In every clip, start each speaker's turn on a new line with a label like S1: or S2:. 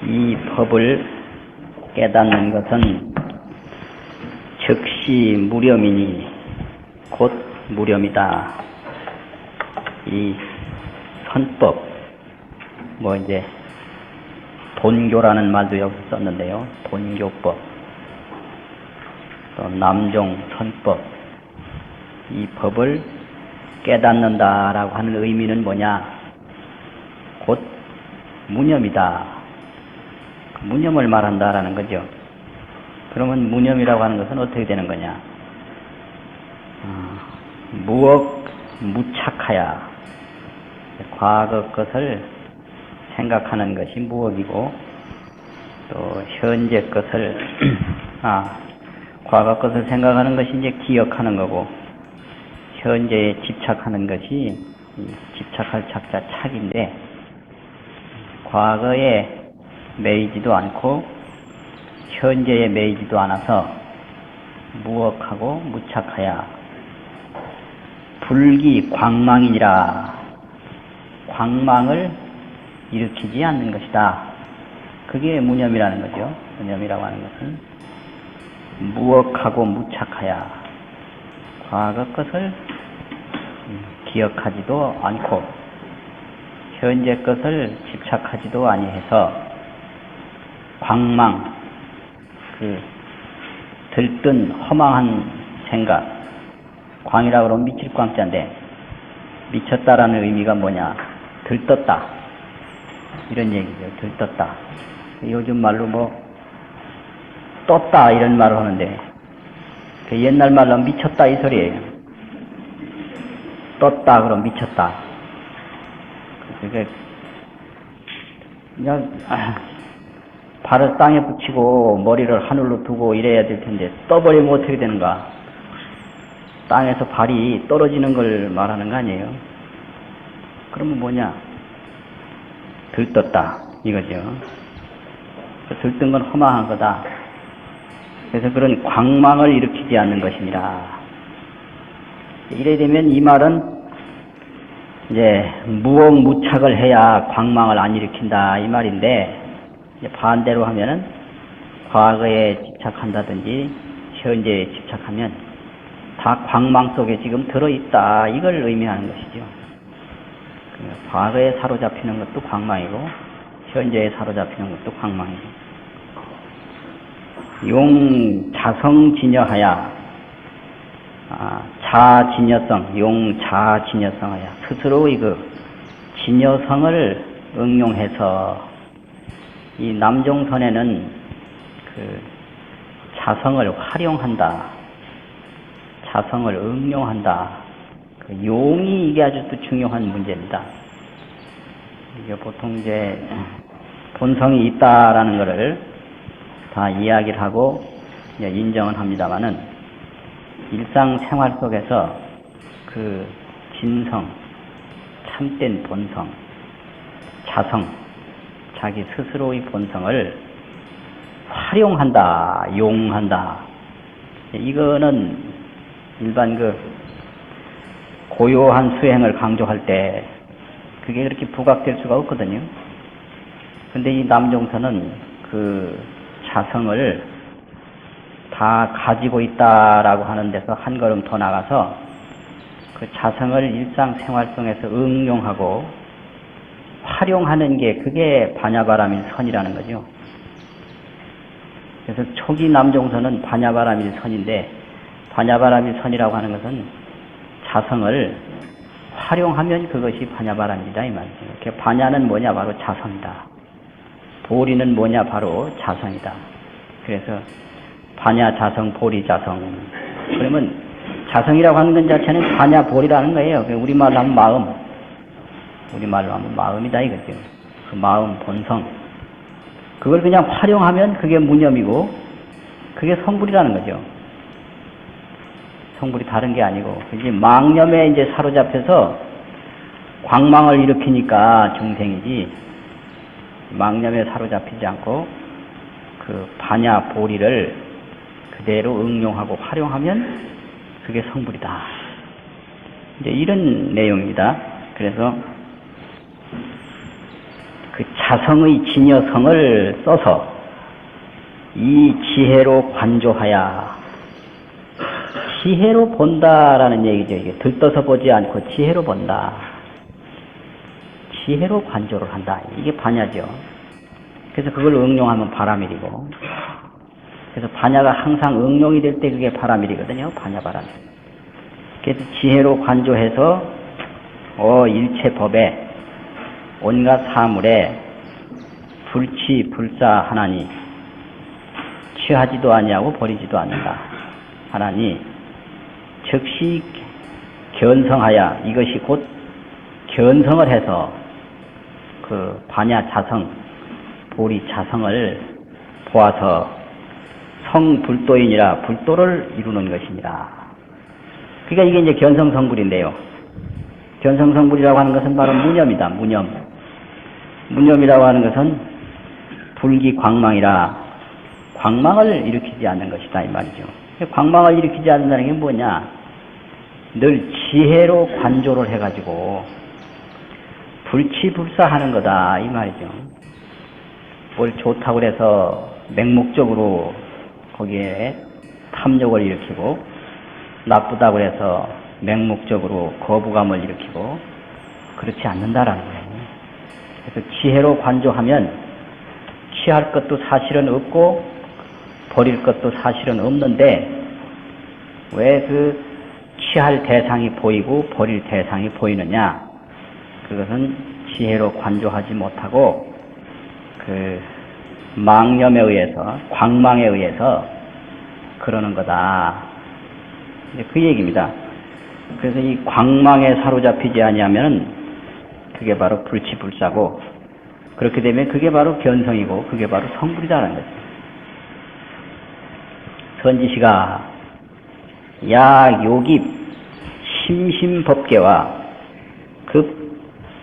S1: 이 법을 깨닫는 것은 즉시 무렴이니 곧 무렴이다. 이 선법, 이제 돈교라는 말도 여기서 썼는데요. 돈교법, 또 남종 선법, 이 법을 깨닫는다라고 하는 의미는 뭐냐? 곧 무념이다. 무념을 말한다라는 거죠. 그러면 무념이라고 하는 것은 어떻게 되는 거냐? 무억 무착하야. 과거 것을 생각하는 것이 무억이고, 또 현재 것을 과거 것을 생각하는 것이 이제 기억하는 거고, 현재에 집착하는 것이 집착할 착자 착인데, 과거에 매이지도 않고 현재에 매이지도 않아서 무억하고 무착하야. 불기 광망이니라. 광망을 일으키지 않는 것이다. 그게 무념이라는 거죠. 무념이라고 하는 것은 무억하고 무착하야. 과거 것을 기억하지도 않고 현재 것을 집착하지도 아니해서 광망, 들뜬 허망한 생각, 광이라고 그러면 미칠 광자인데, 미쳤다라는 의미가 뭐냐? 들떴다, 이런 얘기죠. 들떴다. 요즘 말로 떴다 이런 말을 하는데, 옛날 말로 미쳤다 이 소리예요. 떴다 그럼 미쳤다. 그러니까 그냥 발을 땅에 붙이고 머리를 하늘로 두고 이래야 될 텐데, 떠버리면 어떻게 되는가? 땅에서 발이 떨어지는 걸 말하는 거 아니에요? 그러면 뭐냐? 들떴다 이거죠. 들뜬 건 허망한 거다. 그래서 그런 광망을 일으키지 않는 것이니라. 이래 되면 이 말은 이제 무억무착을 해야 광망을 안 일으킨다 이 말인데, 이제 반대로 하면은 과거에 집착한다든지 현재에 집착하면 다 광망 속에 지금 들어있다 이걸 의미하는 것이죠. 과거에 사로잡히는 것도 광망이고 현재에 사로잡히는 것도 광망이고, 용 자성진여하야. 자진여성, 용 자진여성하야. 스스로의 진여성을 응용해서, 이 남종선에는 자성을 활용한다, 자성을 응용한다. 용이 이게 아주 또 중요한 문제입니다. 이게 보통 이제 본성이 있다라는 것을 다 이야기를 하고 이제 인정을 합니다만은, 일상생활 속에서 진성, 참된 본성, 자성, 자기 스스로의 본성을 활용한다, 용한다. 이거는 일반 고요한 수행을 강조할 때 그게 그렇게 부각될 수가 없거든요. 근데 이 남종선은 자성을 다 가지고 있다라고 하는 데서 한 걸음 더 나가서 자성을 일상생활 속에서 응용하고 활용하는 게, 그게 반야바라밀 선이라는 거죠. 그래서 초기 남종선은 반야바라밀 선인데, 반야바라밀 선이라고 하는 것은 자성을 활용하면 그것이 반야바라밀이다 이 말이죠. 이렇게 반야는 뭐냐? 바로 자성이다. 보리는 뭐냐? 바로 자성이다. 그래서 반야 자성, 보리 자성. 그러면 자성이라고 하는 것 자체는 반야 보리라는 거예요. 우리말로 하면 마음. 우리말로 하면 마음이다 이거죠. 그 마음, 본성. 그걸 그냥 활용하면 그게 무념이고, 그게 성불이라는 거죠. 성불이 다른 게 아니고, 이제 망념에 이제 사로잡혀서 광망을 일으키니까 중생이지, 망념에 사로잡히지 않고 반야 보리를 그대로 응용하고 활용하면 그게 성불이다. 이제 이런 내용입니다. 그래서 그 자성의 진여성을 써서 이 지혜로 관조하야. 지혜로 본다라는 얘기죠. 이게 들떠서 보지 않고 지혜로 본다. 지혜로 관조를 한다. 이게 반야죠. 그래서 그걸 응용하면 바라밀이고, 그래서 반야가 항상 응용이 될 때 그게 바라밀이거든요. 반야바람. 그래서 지혜로 관조해서 일체 법에 온갖 사물에 불치 불사하나니 취하지도 아니하고 버리지도 않는다 하나니 즉시 견성하여 이것이 곧 견성을 해서 그 반야 자성 보리 자성을 보아서 성불도인이라 불도를 이루는 것이니라. 그러니까 이게 이제 견성성불인데요. 견성성불이라고 하는 것은 바로 무념이다. 무념이라고 하는 것은 불기 광망이라 광망을 일으키지 않는 것이다 이 말이죠. 광망을 일으키지 않는다는 게 뭐냐? 늘 지혜로 관조를 해가지고 불치불사하는 거다 이 말이죠. 뭘 좋다고 해서 맹목적으로 거기에 탐욕을 일으키고 나쁘다고 해서 맹목적으로 거부감을 일으키고 그렇지 않는다라는 거예요. 그래서 지혜로 관조하면 취할 것도 사실은 없고 버릴 것도 사실은 없는데 왜 그 취할 대상이 보이고 버릴 대상이 보이느냐? 그것은 지혜로 관조하지 못하고 그 망념에 의해서 광망에 의해서 그러는 거다. 그 얘기입니다. 그래서 이 광망에 사로잡히지 아니하면 그게 바로 불치불사고 그렇게 되면 그게 바로 견성이고 그게 바로 성불이다라는 거죠. 선지시가 야 요깁 심심법계와 급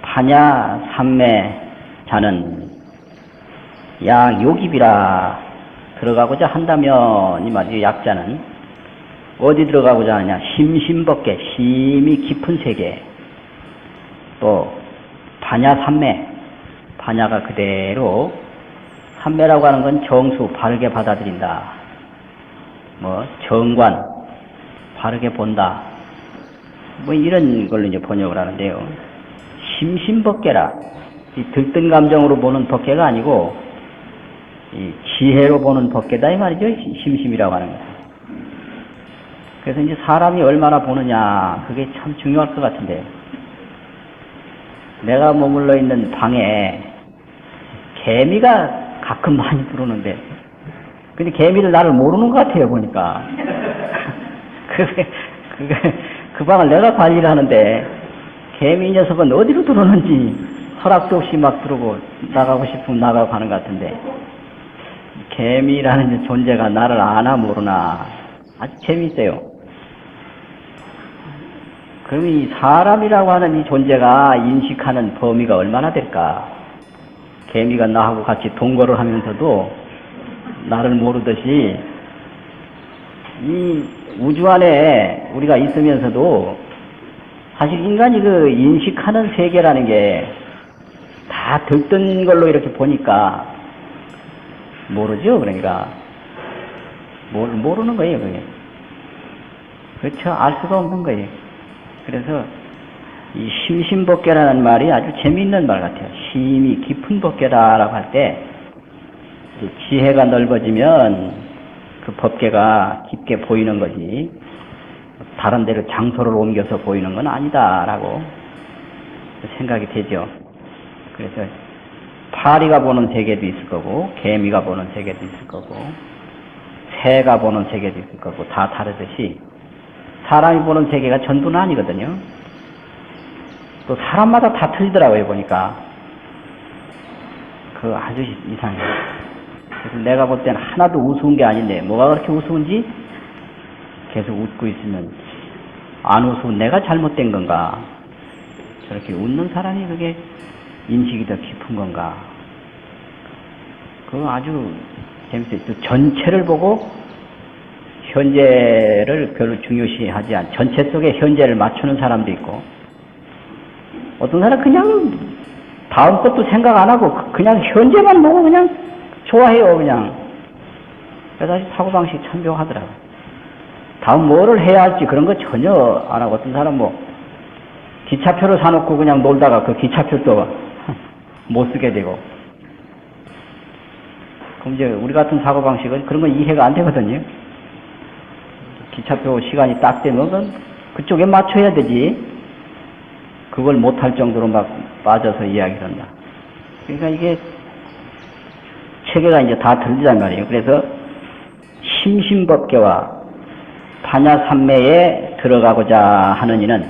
S1: 파냐 삼매 자는 야 요깁이라 들어가고자 한다면 이 말이죠. 약자는 어디 들어가고자 하느냐? 심심법계 심이 깊은 세계 또 파냐 삼매 파냐가 그대로 삼매라고 하는 건 정수 바르게 받아들인다. 뭐 정관 바르게 본다. 뭐 이런 걸로 이제 번역을 하는데요. 심심법계라 이 들뜬 감정으로 보는 법계가 아니고 이 지혜로 보는 법계다 이 말이죠. 심심이라고 하는 거. 그래서 이제 사람이 얼마나 보느냐 그게 참 중요할 것 같은데요. 내가 머물러 있는 방에 개미가 가끔 많이 들어오는데 근데 개미를 나를 모르는 것 같아요 보니까. 그 방을 내가 관리를 하는데 개미 녀석은 어디로 들어오는지 허락도 없이 막 들어오고 나가고 싶으면 나가고 하는 것 같은데 개미라는 존재가 나를 아나 모르나 아주 재미있어요. 그럼 이 사람이라고 하는 이 존재가 인식하는 범위가 얼마나 될까? 개미가 나하고 같이 동거를 하면서도 나를 모르듯이 이 우주 안에 우리가 있으면서도 사실 인간이 그 인식하는 세계라는 게 다 들뜬 걸로 이렇게 보니까 모르죠. 그러니까 모르는 거예요. 그게 그렇죠. 알 수가 없는 거예요. 그래서 이 심심법계라는 말이 아주 재미있는 말 같아요. 심이 깊은 법계다라고 할 때 지혜가 넓어지면 그 법계가 깊게 보이는 거지 다른 데로 장소를 옮겨서 보이는 건 아니다라고 생각이 되죠. 그래서 파리가 보는 세계도 있을 거고 개미가 보는 세계도 있을 거고 새가 보는 세계도 있을 거고 다 다르듯이 사람이 보는 세계가 전부는 아니거든요. 또 사람마다 다 틀리더라고요 보니까. 그 아주 이상해요. 그래서 내가 볼 때는 하나도 우스운 게 아닌데 뭐가 그렇게 우스운지 계속 웃고 있으면 안 우스운 내가 잘못된 건가? 저렇게 웃는 사람이 그게 인식이 더 깊은 건가? 그거 아주 재밌어요. 또 전체를 보고 현재를 별로 중요시하지 않 전체 속에 현재를 맞추는 사람도 있고 어떤 사람은 그냥 다음 것도 생각 안 하고 그냥 현재만 보고 그냥 좋아해요, 그냥. 그래서 사고방식이 참 묘하더라고요. 다음 뭐를 해야 할지 그런 거 전혀 안 하고, 어떤 사람 뭐 기차표를 사놓고 그냥 놀다가 그 기차표도 못 쓰게 되고. 그럼 이제 우리 같은 사고방식은 그런 건 이해가 안 되거든요. 기차표 시간이 딱 되면 그쪽에 맞춰야 되지. 그걸 못할 정도로 막 빠져서 이야기를 한다. 그러니까 이게 체계가 이제 다 들리단 말이에요. 그래서 심심법계와 반야삼매에 들어가고자 하는 이는,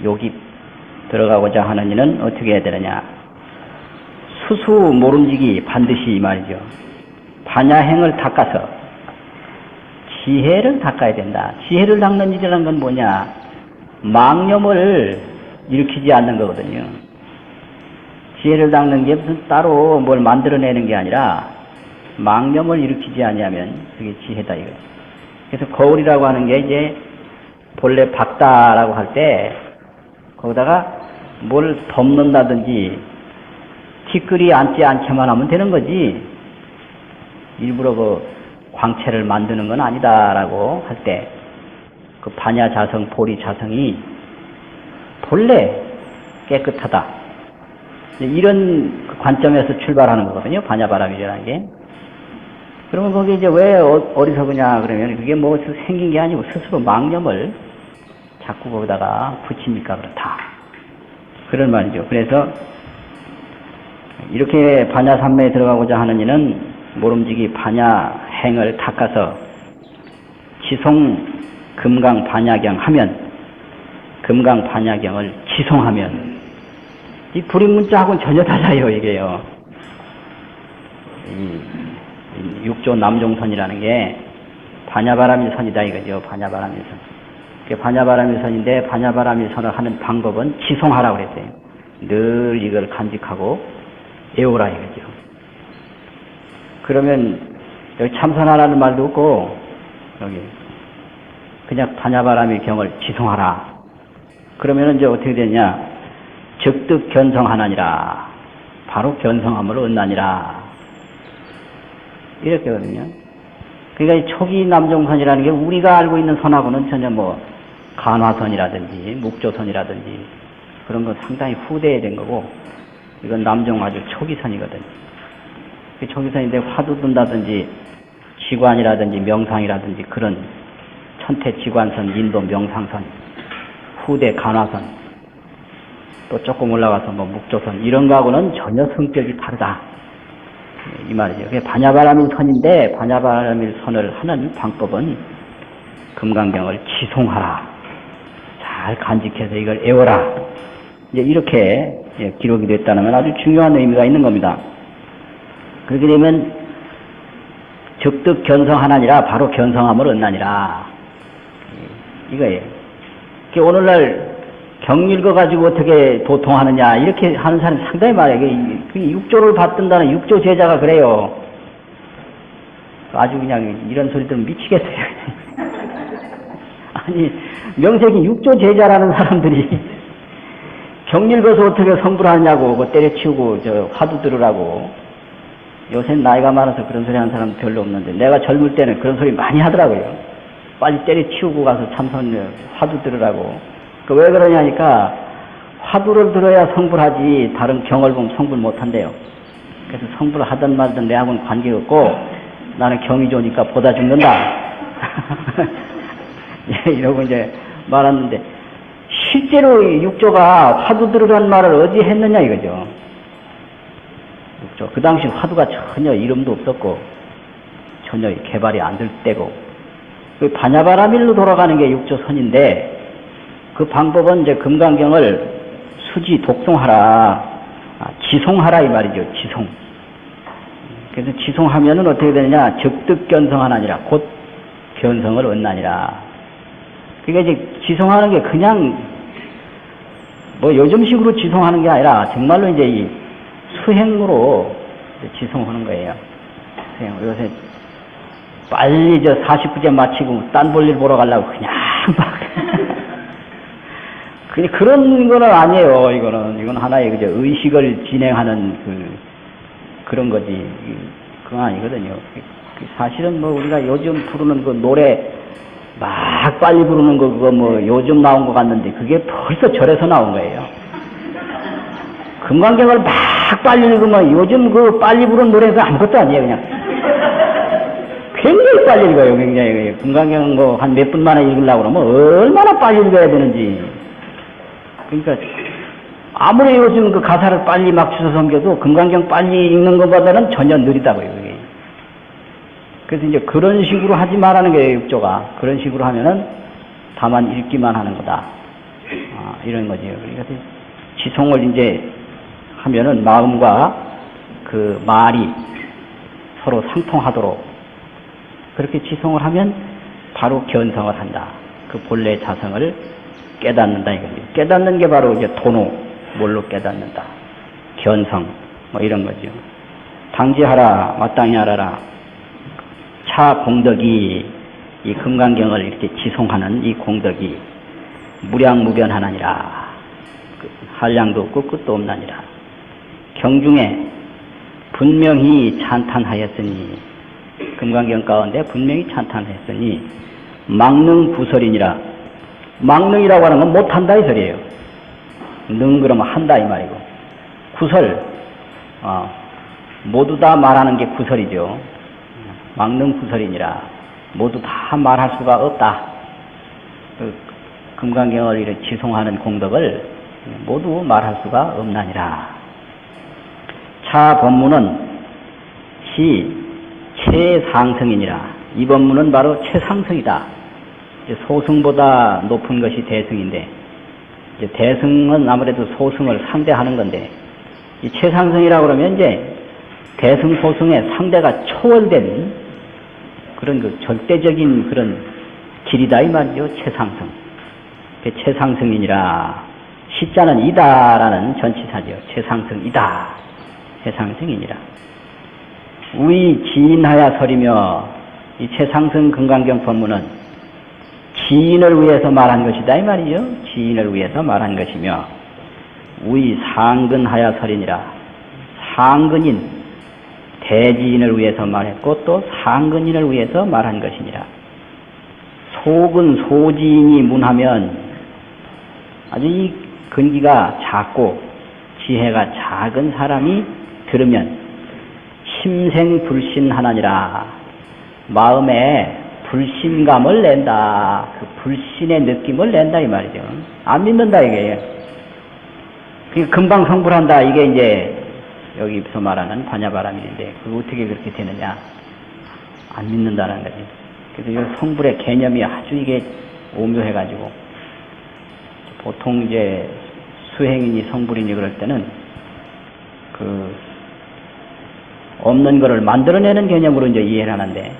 S1: 여기 들어가고자 하는 이는 어떻게 해야 되느냐. 수수 모름지기 반드시 이 말이죠. 반야행을 닦아서 지혜를 닦아야 된다. 지혜를 닦는 일이라는 건 뭐냐. 망념을 일으키지 않는 거거든요. 지혜를 닦는 게 무슨 따로 뭘 만들어내는 게 아니라 망념을 일으키지 아니하면 그게 지혜다 이거죠. 그래서 거울이라고 하는 게 이제 본래 박다라고 할 때 거기다가 뭘 덮는다든지 티끌이 앉지 않게만 하면 되는 거지, 일부러 그 광채를 만드는 건 아니다라고 할 때 그 반야자성, 보리자성이 본래 깨끗하다, 이런 관점에서 출발하는 거거든요, 반야바람이라는 게. 그러면 거기 이제 왜 어리석으냐 그러면 그게 뭐 생긴 게 아니고 스스로 망념을 자꾸 거기다가 붙이니까 그렇다, 그런 말이죠. 그래서 이렇게 반야삼매에 들어가고자 하는 이는 모름지기 반야행을 닦아서 지송 금강 반야경 하면, 금강 반야경을 지송하면, 이 불임문자하고는 전혀 달라요, 이게요. 이 육조 남종선이라는 게 반야바라밀선이다 이거죠. 반야바라밀선. 그게 반야바라밀선인데, 반야바라밀선을 하는 방법은 지송하라고 그랬어요. 늘 이걸 간직하고 애우라 이거죠. 그러면 여기 참선하라는 말도 없고, 여기 그냥 반야바라밀 경을 지송하라. 그러면 이제 어떻게 되냐. 적득 견성하나니라. 바로 견성함을 얻나니라. 이렇게거든요. 그러니까 이 초기 남종선이라는 게 우리가 알고 있는 선하고는 전혀 뭐 간화선이라든지 묵조선이라든지 그런 건 상당히 후대에 된 거고, 이건 남종 아주 초기선이거든요. 그 초기선인데 화두 든다든지 지관이라든지 명상이라든지 그런 천태지관선, 인도 명상선, 후대 간화선, 또 조금 올라가서 뭐 묵조선, 이런 거하고는 전혀 성격이 다르다, 이 말이죠. 그게 반야바라밀 선인데, 반야바라밀 선을 하는 방법은 금강경을 지송하라. 잘 간직해서 이걸 애워라. 이제 이렇게 기록이 됐다는 건 아주 중요한 의미가 있는 겁니다. 그렇게 되면 적득 견성하나니라, 바로 견성함을 얻나니라, 이거예요. 오늘날 경 읽어가지고 어떻게 도통하느냐 이렇게 하는 사람이 상당히 많아요. 육조를 받든다는 육조 제자가 그래요. 아주 그냥 이런 소리 들으면 미치겠어요. 아니, 명색이 육조 제자라는 사람들이 경 읽어서 어떻게 성불하느냐고 뭐 때려치우고 저 화두 들으라고. 요새 나이가 많아서 그런 소리 하는 사람 별로 없는데, 내가 젊을 때는 그런 소리 많이 하더라고요. 빨리 때려치우고 가서 참선 화두 들으라고. 왜 그러냐니까 화두를 들어야 성불하지 다른 경을 보면 성불 못한대요. 그래서 성불을 하든 말든 내하고는 관계없고 나는 경이 좋으니까 보다 죽는다. 이러고 이제 말았는데, 실제로 육조가 화두 들으라는 말을 어디 했느냐 이거죠. 육조. 그 당시 화두가 전혀 이름도 없었고 전혀 개발이 안 될 때고, 그 반야바라밀로 돌아가는 게 육조선인데, 그 방법은 이제 금강경을 수지 독송하라, 지송하라 이 말이죠. 지송. 그래서 지송하면은 어떻게 되느냐. 적득 견성하나니라. 곧 견성을 얻나니라. 그러니까 이제 지송하는 게 그냥 뭐 요즘식으로 지송하는 게 아니라 정말로 이제 이 수행으로 지송하는 거예요. 수행. 요새 빨리 저 49제 마치고 딴 볼일 보러 가려고 그냥 막 그런 거는 아니에요. 이건 하나의 그저 의식을 진행하는 그런 거지. 그건 아니거든요. 사실은 뭐 우리가 요즘 부르는 그 노래 막 빨리 부르는 거 그거 뭐 요즘 나온 것 같는데 그게 벌써 절에서 나온 거예요. 금강경을 막 빨리 읽으면 요즘 그 빨리 부르는 노래가 아무것도 아니에요. 그냥 굉장히 빨리 읽어요. 굉장히. 금강경 뭐 한 몇 분 만에 읽으려고 그러면 얼마나 빨리 읽어야 되는지. 그러니까 아무리 요즘 그 가사를 빨리 막 주워 섬겨도 금강경 빨리 읽는 것보다는 전혀 느리다고요. 그게. 그래서 이제 그런 식으로 하지 말라는 거예요. 육조가. 그런 식으로 하면은 다만 읽기만 하는 거다. 이런 거죠. 그러니까 지송을 이제 하면은 마음과 그 말이 서로 상통하도록 그렇게 지송을 하면 바로 견성을 한다. 그 본래 자성을 깨닫는다 이거죠. 깨닫는 게 바로 이제 도노, 뭘로 깨닫는다. 견성, 뭐 이런 거죠. 당지하라, 마땅히 하라라. 차 공덕이 이 금강경을 이렇게 지송하는 이 공덕이 무량무변하나니라. 한량도 없고 끝도 없나니라. 경중에 분명히 찬탄하였으니 금강경 가운데 분명히 찬탄했으니 망능부설이니라. 망능이라고 하는 건 못한다 이 소리예요. 능 그러면 한다 이 말이고 구설 모두 다 말하는 게 구설이죠. 망능구설이니라. 모두 다 말할 수가 없다. 그 금강경을 이렇게 지송하는 공덕을 모두 말할 수가 없나니라. 차 법문은 최상승이니라. 이 법문은 바로 최상승이다. 소승보다 높은 것이 대승인데, 이제 대승은 아무래도 소승을 상대하는 건데, 이 최상승이라고 그러면 이제 대승 소승의 상대가 초월된 그런 그 절대적인 그런 길이다 이 말이죠. 최상승. 최상승이니라. 시자는 이다라는 전치사죠. 최상승이다. 최상승이니라. 우리 지인하야 설이며 이 최상승 금강경 법문은 지인을 위해서 말한 것이다 이 말이죠. 지인을 위해서 말한 것이며 우리 상근하야 설이니라. 상근인 대지인을 위해서 말했고 또 상근인을 위해서 말한 것이니라. 속은 소지인이 문하면 아주 이 근기가 작고 지혜가 작은 사람이 들으면 심생불신하나니라. 마음에 불신감을 낸다. 그 불신의 느낌을 낸다 이 말이죠. 안 믿는다 이게. 금방 성불한다 이게 이제 여기서 말하는 반야바람인데 그거 어떻게 그렇게 되느냐. 안 믿는다는 거죠. 그래서 이 성불의 개념이 아주 이게 오묘해가지고 보통 이제 수행인이 성불이니 그럴 때는 그 없는 거를 만들어내는 개념으로 이제 이해를 하는데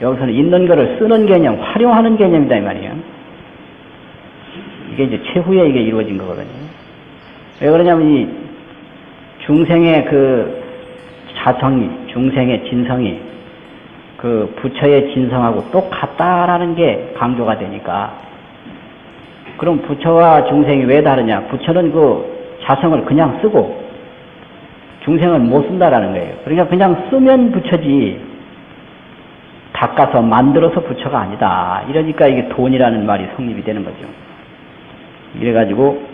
S1: 여기서는 있는 거를 쓰는 개념, 활용하는 개념이다 이 말이에요. 이게 이제 최후에 이게 이루어진 거거든요. 왜 그러냐면 이 중생의 그 자성이, 중생의 진성이 그 부처의 진성하고 똑같다라는 게 강조가 되니까 그럼 부처와 중생이 왜 다르냐? 부처는 그 자성을 그냥 쓰고 중생은 못 쓴다라는 거예요. 그러니까 그냥 쓰면 부처지 닦아서 만들어서 부처가 아니다. 이러니까 이게 돈이라는 말이 성립이 되는 거죠. 이래가지고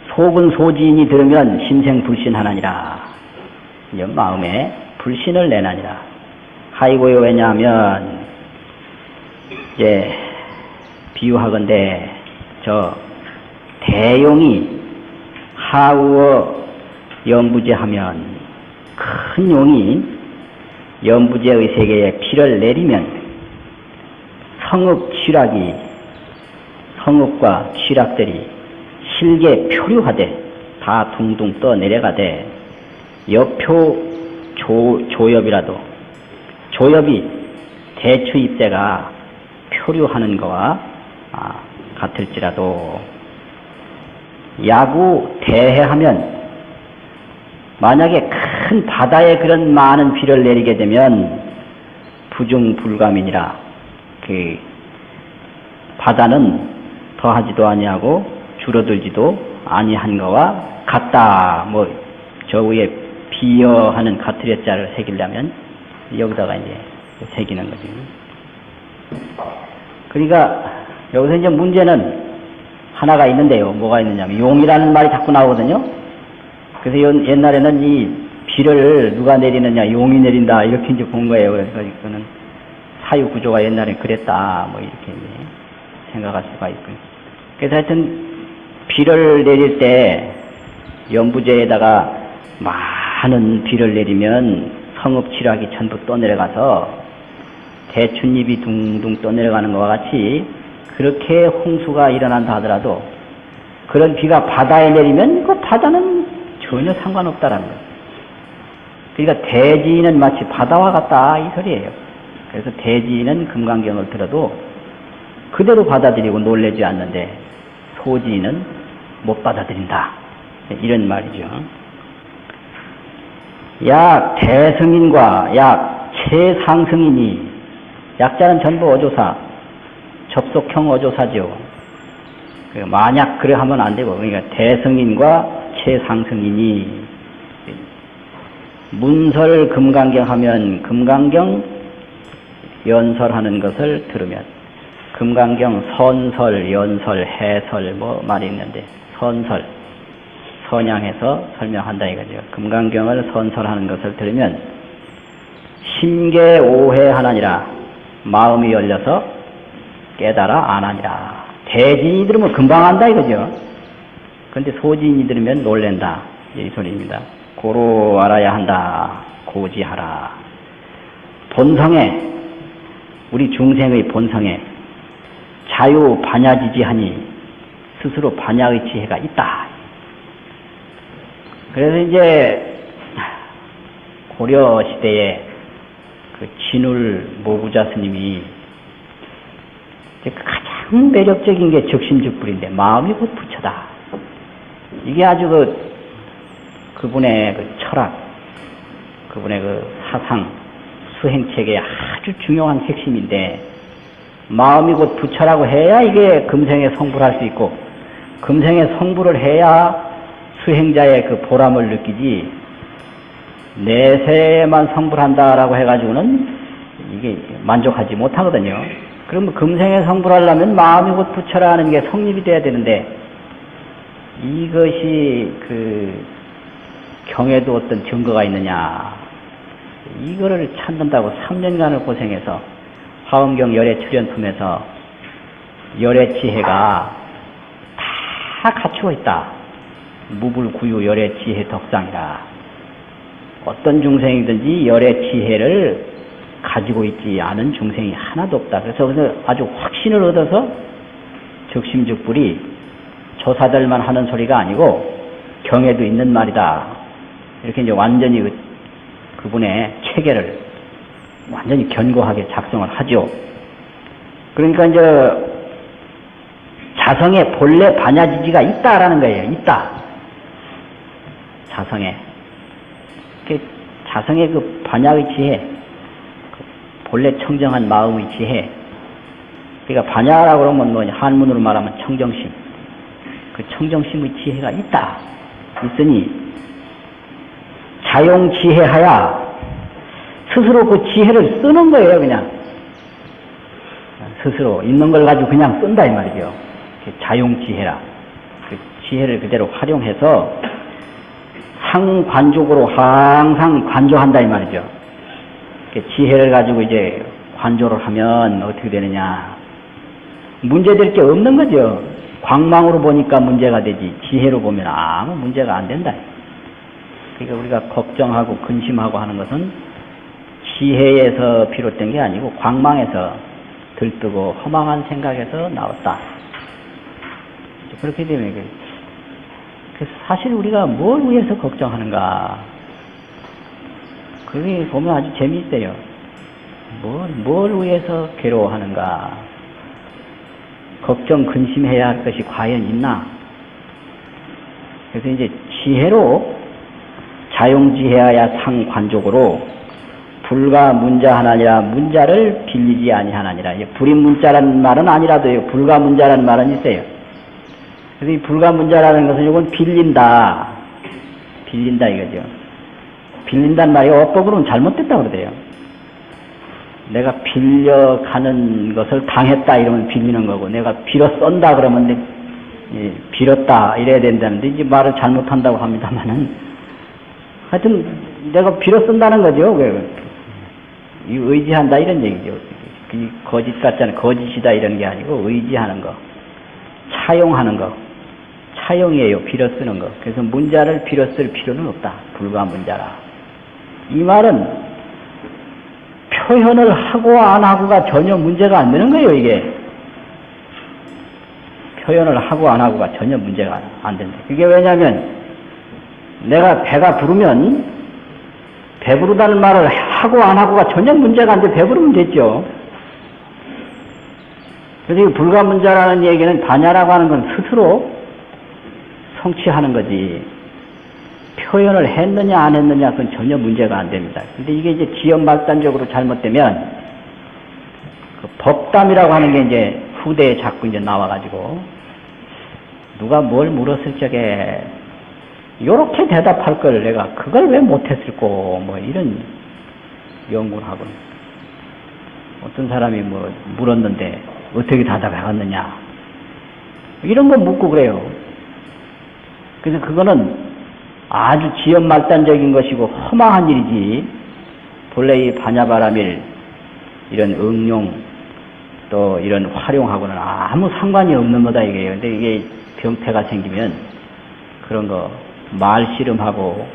S1: 속은 소지인이 들으면 심생불신하나니라. 마음에 불신을 내나니라. 하이고요. 왜냐하면 이제 비유하건대 저 대용이 하우어 연부제하면 큰 용이 연부제의 세계에 피를 내리면 성읍 취락이 성읍과 취락들이 실게 표류하되 다 둥둥 떠 내려가되 여표 조엽이라도 조엽이 대추잎새가 표류하는 거와 같을지라도 야구 대해하면 만약에 큰 바다에 그런 많은 비를 내리게 되면 부중불감이니라. 그 바다는 더하지도 아니하고 줄어들지도 아니한 거와 같다. 뭐 저 위에 비어하는 가트레 자를 새기려면 여기다가 이제 새기는 거지. 그러니까 여기서 이제 문제는 하나가 있는데요. 뭐가 있느냐면 용이라는 말이 자꾸 나오거든요. 그래서 옛날에는 이 비를 누가 내리느냐, 용이 내린다 이렇게 이제 본 거예요. 그래서 이거는 사유 구조가 옛날에 그랬다 뭐 이렇게 이제 생각할 수가 있고요. 그래서 하여튼 비를 내릴 때 연부제에다가 많은 비를 내리면 성읍지락이 전부 떠내려가서 대춘잎이 둥둥 떠내려가는 것과 같이 그렇게 홍수가 일어난다 하더라도 그런 비가 바다에 내리면 그 바다는 전혀 상관없다라는 거예요. 그러니까 대지는 마치 바다와 같다 이 소리예요. 그래서 대지는 금강경을 들어도 그대로 받아들이고 놀라지 않는데 소지는 못 받아들인다. 이런 말이죠. 약 대승인과 약 최상승인이 약자는 전부 어조사, 접속형 어조사죠. 만약 그래 하면 안 되고, 그러니까 대승인과 최상승인이 문설 금강경 하면 금강경 연설하는 것을 들으면 금강경 선설, 연설, 해설 뭐 말이 있는데 선설, 선양해서 설명한다 이거죠. 금강경을 선설하는 것을 들으면 심계 오해하나니라 마음이 열려서 깨달아 안하니라. 대진이 들으면 금방 안다 이거죠. 그런데 소진이 들으면 놀랜다 이 소리입니다. 고로 알아야 한다. 고지하라. 본성에 우리 중생의 본성에 자유 반야지지하니 스스로 반야의 지혜가 있다. 그래서 이제 고려 시대에 그 진울 모구자 스님이 이제 가장 매력적인 게 적심즉불인데 마음이 곧 부처다. 이게 아주 그분의 그 철학, 그분의 그 사상, 수행책의 아주 중요한 핵심인데 마음이 곧 부처라고 해야 이게 금생에 성불할 수 있고 금생에 성불을 해야 수행자의 그 보람을 느끼지 내세에만 성불한다라고 해가지고는 이게 만족하지 못하거든요. 그러면 금생에 성불하려면 마음이 곧 부처라는 게 성립이 돼야 되는데 이것이 그 경에도 어떤 증거가 있느냐 이거를 찾는다고 3년간을 고생해서 화엄경 열애 출연품에서 열애 지혜가 다 갖추어 있다. 무불구유 열애 지혜 덕상이라. 어떤 중생이든지 열애 지혜를 가지고 있지 않은 중생이 하나도 없다. 그래서 아주 확신을 얻어서 적심즉불이 조사들만 하는 소리가 아니고 경에도 있는 말이다. 이렇게 이제 완전히 그분의 체계를 완전히 견고하게 작성을 하죠. 그러니까 이제 자성에 본래 반야지지가 있다라는 거예요. 있다. 자성에. 자성의 그 반야의 지혜, 본래 청정한 마음의 지혜. 그러니까 반야라고 그러면 뭐 한문으로 말하면 청정심. 그 청정심의 지혜가 있다. 있으니 자용지혜하야 스스로 그 지혜를 쓰는 거예요. 그냥 스스로 있는 걸 가지고 그냥 쓴다 이 말이죠. 자용지혜라. 그 지혜를 그대로 활용해서 상관족으로 항상 관조한다 이 말이죠. 지혜를 가지고 이제 관조를 하면 어떻게 되느냐. 문제될 게 없는 거죠. 광망으로 보니까 문제가 되지 지혜로 보면 아무 문제가 안 된다. 그러니까 우리가 걱정하고 근심하고 하는 것은 지혜에서 비롯된 게 아니고 광망에서 들뜨고 허망한 생각에서 나왔다. 그렇게 되면 사실 우리가 뭘 위해서 걱정하는가. 그게 보면 아주 재미있어요. 뭘 위해서 괴로워하는가. 걱정 근심해야 할 것이 과연 있나. 그래서 이제 지혜로 자용지혜하야 상관족으로 불가 문자하나니라 문자를 빌리지 아니하나니라. 불인 문자라는 말은 아니라도요. 불가 문자라는 말은 있어요. 그래서 이 불가문자라는 것은 이건 빌린다. 빌린다 이거죠. 빌린다는 말이 어법으로는 잘못됐다고 그러대요. 내가 빌려가는 것을 당했다 이러면 빌리는 거고, 내가 빌어 쏜다 그러면 빌었다 이래야 된다는데, 이제 말을 잘못한다고 합니다만은, 하여튼 내가 빌어 쓴다는 거죠. 이 의지한다 이런 얘기죠. 거짓 같잖아요. 거짓이다 이런 게 아니고 의지하는 거, 차용하는 거, 차용이에요. 빌어 쓰는 거. 그래서 문자를 빌어 쓸 필요는 없다. 불가문자라. 이 말은 표현을 하고 안 하고가 전혀 문제가 안 되는 거예요. 이게 표현을 하고 안 하고가 전혀 문제가 안 된다. 그게 왜냐하면 내가 배가 부르면 배부르다는 말을 하고 안 하고가 전혀 문제가 안 돼. 배부르면 됐죠. 그래서 이 불가문자라는 얘기는 반야라고 하는 건 스스로 성취하는 거지, 표현을 했느냐 안 했느냐 그건 전혀 문제가 안 됩니다. 근데 이게 이제 지연말단적으로 잘못되면 그 법담이라고 하는 게 이제 후대에 자꾸 이제 나와가지고 누가 뭘 물었을 적에 요렇게 대답할 걸 내가 그걸 왜 못했을꼬 뭐 이런 연구를 하고, 어떤 사람이 뭐 물었는데 어떻게 대답해갔느냐 이런 거 묻고 그래요. 그래서 그거는 아주 지연말단적인 것이고 허망한 일이지, 본래 이 반야바라밀 이런 응용 또 이런 활용하고는 아무 상관이 없는 거다 이게요. 근데 이게 병태가 생기면 그런 거 말씨름하고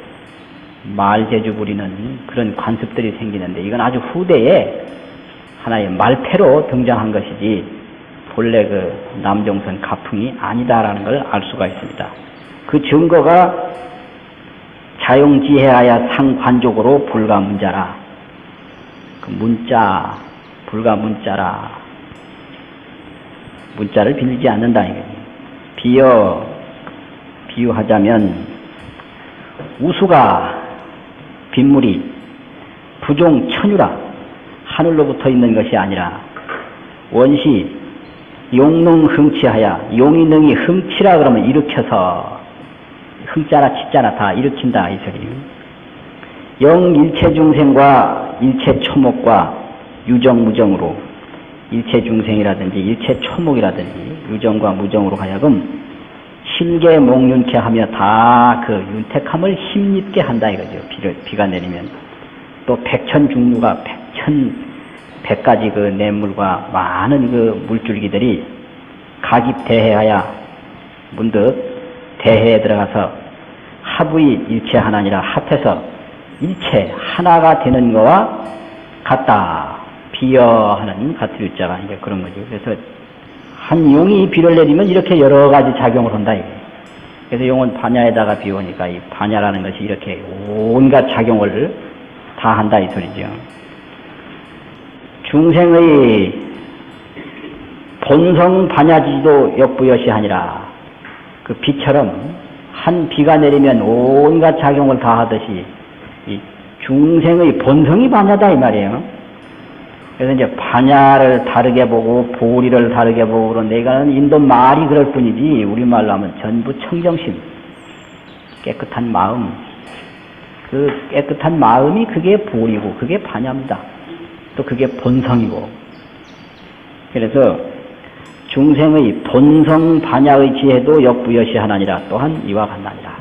S1: 말재주 부리는 그런 관습들이 생기는데, 이건 아주 후대에 하나의 말패로 등장한 것이지 본래 그 남종선 가풍이 아니다라는 걸 알 수가 있습니다. 그 증거가 자용지혜하야 상관족으로 불가문자라. 그 문자, 불가문자라. 문자를 빌리지 않는다 이거예요. 비유하자면 우수가 빗물이 부종 천유라 하늘로부터 있는 것이 아니라 원시 용능 흥치하야, 용이 능이 흥치라 그러면 일으켜서, 흥자나 치자나 다 일으킨다 이 소리예요. 영 일체 중생과 일체 초목과 유정 무정으로, 일체 중생이라든지 일체 초목이라든지 유정과 무정으로 하여금 심계 몽윤케 하며 다 그 윤택함을 힘입게 한다 이거죠. 비가 내리면 또 백천중류가 백가지 그 냇물과 많은 그 물줄기들이 가깁대해하야 문득 대해에 들어가서 합의 일체 하나니라 합해서 일체 하나가 되는 거와 같다. 비여하는 같은 유자가 이제 그런 거죠. 그래서 한 용이 비를 내리면 이렇게 여러 가지 작용을 한다. 그래서 용은 반야에다가 비오니까 이 반야라는 것이 이렇게 온갖 작용을 다 한다 이 소리죠. 중생의 본성 반야지도 역부여시하니라. 그 비처럼 한 비가 내리면 온갖 작용을 다 하듯이 이 중생의 본성이 반야다 이 말이에요. 그래서 이제 반야를 다르게 보고 보리를 다르게 보고 그런데 이거는 인도 말이 그럴 뿐이지 우리말로 하면 전부 청정심, 깨끗한 마음, 그 깨끗한 마음이 그게 보리고 그게 반야입니다. 또 그게 본성이고. 그래서 중생의 본성 반야의 지혜도 역부여시하나니라. 또한 이와 같나니라.